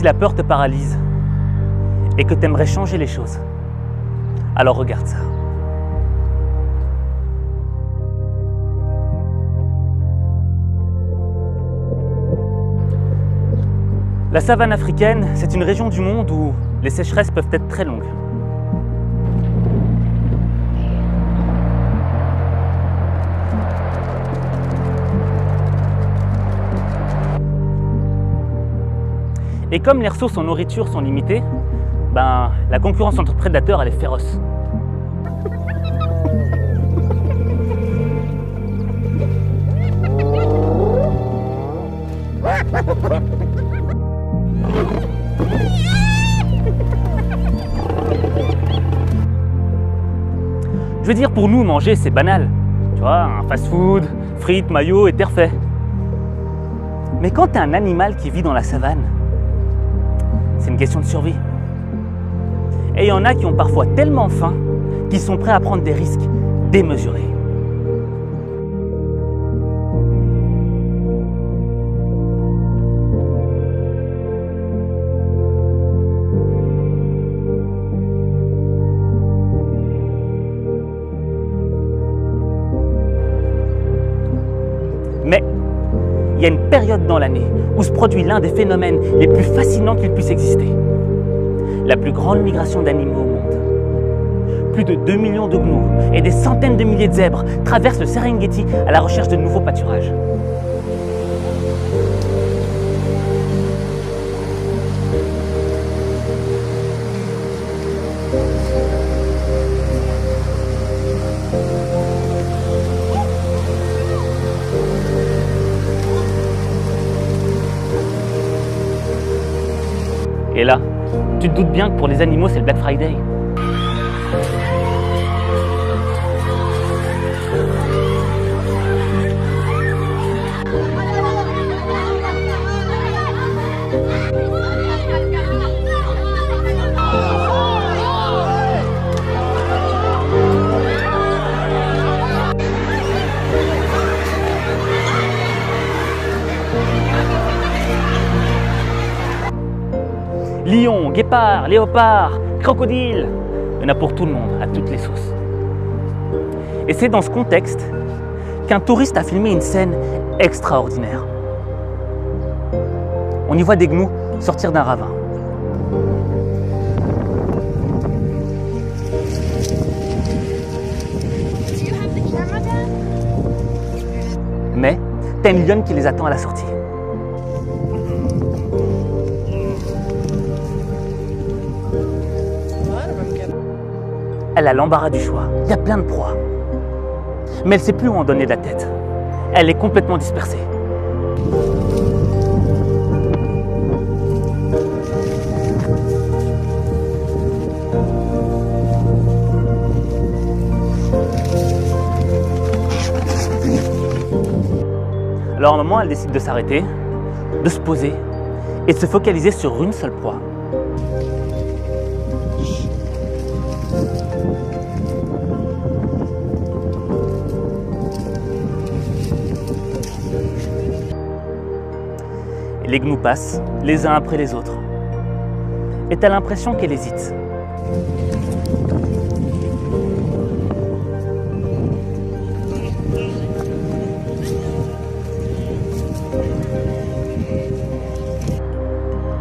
si la peur te paralyse et que tu aimerais changer les choses, alors regarde ça. La savane africaine, c'est une région du monde où les sécheresses peuvent être très longues. Et comme les ressources en nourriture sont limitées, la concurrence entre prédateurs elle est féroce. Je veux dire, pour nous, manger, c'est banal. Tu vois, un fast-food, frites, maillots et terre fait. Mais quand tu es un animal qui vit dans la savane, c'est une question de survie. Et il y en a qui ont parfois tellement faim qu'ils sont prêts à prendre des risques démesurés. Mais il y a une période dans l'année où se produit l'un des phénomènes les plus fascinants qu'il puisse exister. La plus grande migration d'animaux au monde. Plus de 2 millions de gnous et des centaines de milliers de zèbres traversent le Serengeti à la recherche de nouveaux pâturages. Et là, tu te doutes bien que pour les animaux, c'est le Black Friday. Lions, guépards, léopards, crocodiles, il y en a pour tout le monde, à toutes les sauces. Et c'est dans ce contexte qu'un touriste a filmé une scène extraordinaire. On y voit des gnous sortir d'un ravin. Mais t'as une lionne qui les attend à la sortie. Elle a l'embarras du choix, il y a plein de proies. Mais elle ne sait plus où en donner de la tête. Elle est complètement dispersée. Alors à un moment, elle décide de s'arrêter, de se poser et de se focaliser sur une seule proie. Les gnous passent, les uns après les autres. Et t'as l'impression qu'elle hésite.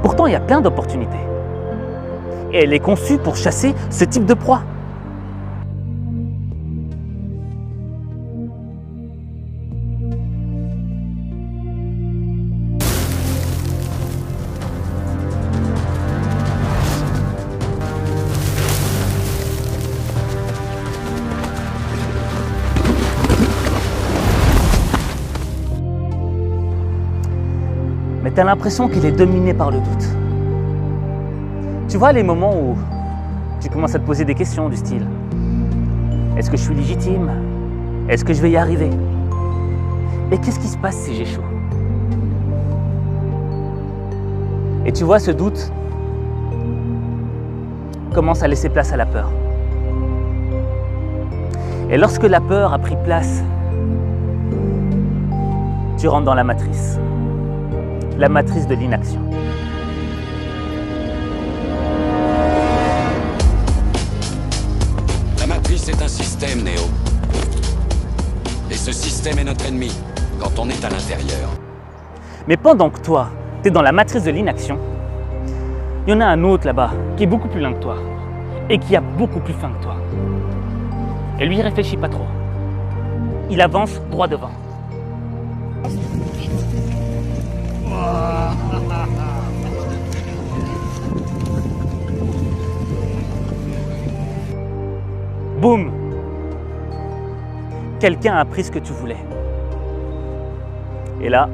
Pourtant, il y a plein d'opportunités. Et elle est conçue pour chasser ce type de proie. Mais tu as l'impression qu'elle est dominée par le doute. Tu vois les moments où tu commences à te poser des questions du style: est-ce que je suis légitime? Est-ce que je vais y arriver? Et qu'est-ce qui se passe si j'échoue? Et tu vois, ce doute commence à laisser place à la peur. Et lorsque la peur a pris place, tu rentres dans la matrice de l'inaction. système est notre ennemi, quand on est à l'intérieur. Mais pendant que toi, tu es dans la matrice de l'inaction, il y en a un autre là-bas qui est beaucoup plus lent que toi et qui a beaucoup plus faim que toi. Et lui, il réfléchit pas trop. Il avance droit devant. Boum! Quelqu'un a pris ce que tu voulais. Et là,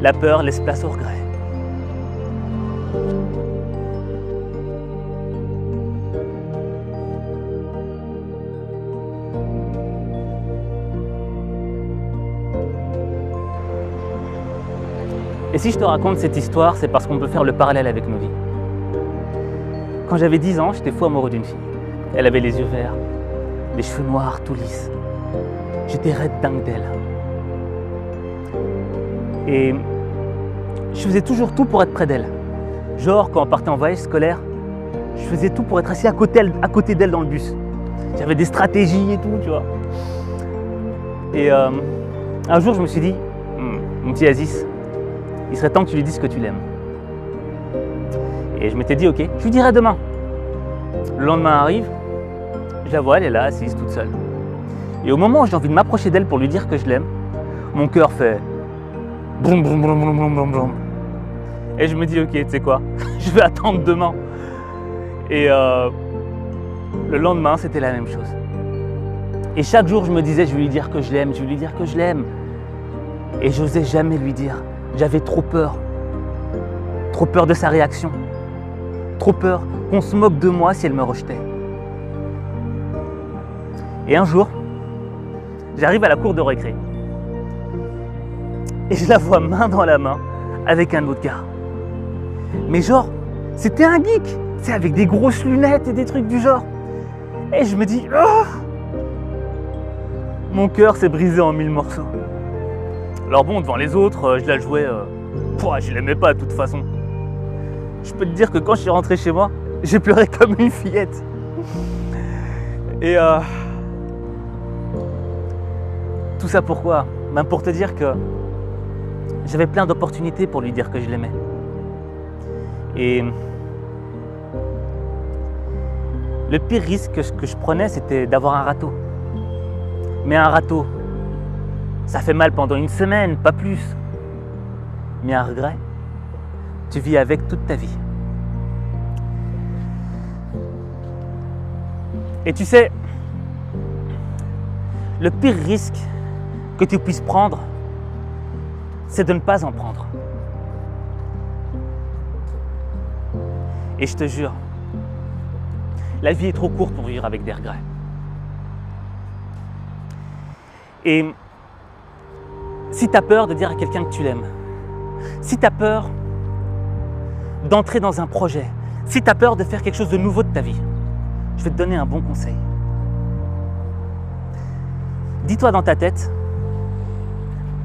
la peur laisse place au regret. Et si je te raconte cette histoire, c'est parce qu'on peut faire le parallèle avec nos vies. Quand j'avais 10 ans, j'étais fou amoureux d'une fille. Elle avait les yeux verts, les cheveux noirs tout lisses. J'étais raide dingue d'elle. Et je faisais toujours tout pour être près d'elle. Genre, quand on partait en voyage scolaire, je faisais tout pour être assis à côté d'elle dans le bus. J'avais des stratégies et tout, tu vois. Et un jour, je me suis dit, mon petit Aziz, il serait temps que tu lui dises que tu l'aimes. Et je m'étais dit, ok, je lui dirai demain. Le lendemain arrive, je la vois, elle est là, assise toute seule. Et au moment où j'ai envie de m'approcher d'elle pour lui dire que je l'aime, mon cœur fait boum, boum, boum, boum, boum, boum, boum. Et je me dis, ok, tu sais quoi, je vais attendre demain. Et le lendemain, c'était la même chose. Et chaque jour, je me disais, je vais lui dire que je l'aime, je vais lui dire que je l'aime. Et je n'osais jamais lui dire. J'avais trop peur. Trop peur de sa réaction. Trop peur qu'on se moque de moi si elle me rejetait. Et un jour, j'arrive à la cour de récré. Et je la vois main dans la main avec un autre gars. Mais genre, c'était un geek. C'est avec des grosses lunettes et des trucs du genre. Et je me dis, oh, mon cœur s'est brisé en 1000 morceaux. Alors bon, devant les autres, je la jouais, je l'aimais pas de toute façon. Je peux te dire que quand je suis rentré chez moi, j'ai pleuré comme une fillette. Et tout ça pourquoi? Ben pour te dire que j'avais plein d'opportunités pour lui dire que je l'aimais. Et le pire risque que je prenais, c'était d'avoir un râteau. Mais un râteau, ça fait mal pendant une semaine, pas plus. Mais un regret, tu vis avec toute ta vie. Et tu sais, le pire risque que tu puisses prendre, c'est de ne pas en prendre. Et je te jure, la vie est trop courte pour vivre avec des regrets. Et si tu as peur de dire à quelqu'un que tu l'aimes, si tu as peur d'entrer dans un projet, si tu as peur de faire quelque chose de nouveau de ta vie, je vais te donner un bon conseil. Dis-toi dans ta tête,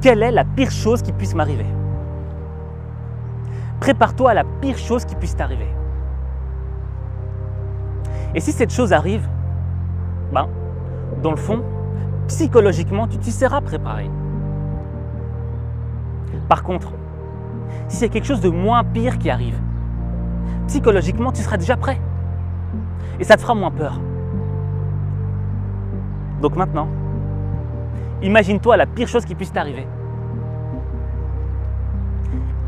quelle est la pire chose qui puisse m'arriver? Prépare-toi à la pire chose qui puisse t'arriver. Et si cette chose arrive, ben, dans le fond, psychologiquement, tu t'y seras préparé. Par contre, si c'est quelque chose de moins pire qui arrive, psychologiquement, tu seras déjà prêt. Et ça te fera moins peur. Donc maintenant, imagine-toi la pire chose qui puisse t'arriver.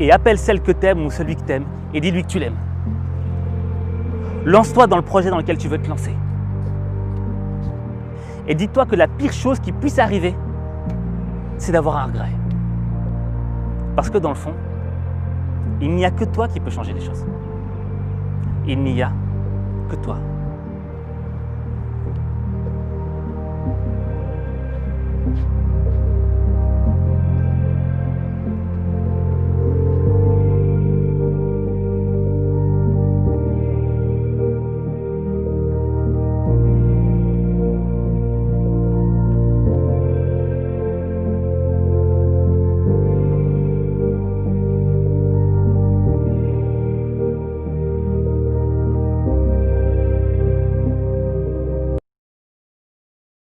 Et appelle celle que tu aimes ou celui que tu aimes et dis-lui que tu l'aimes. Lance-toi dans le projet dans lequel tu veux te lancer. Et dis-toi que la pire chose qui puisse arriver, c'est d'avoir un regret. Parce que dans le fond, il n'y a que toi qui peux changer les choses. Il n'y a que toi.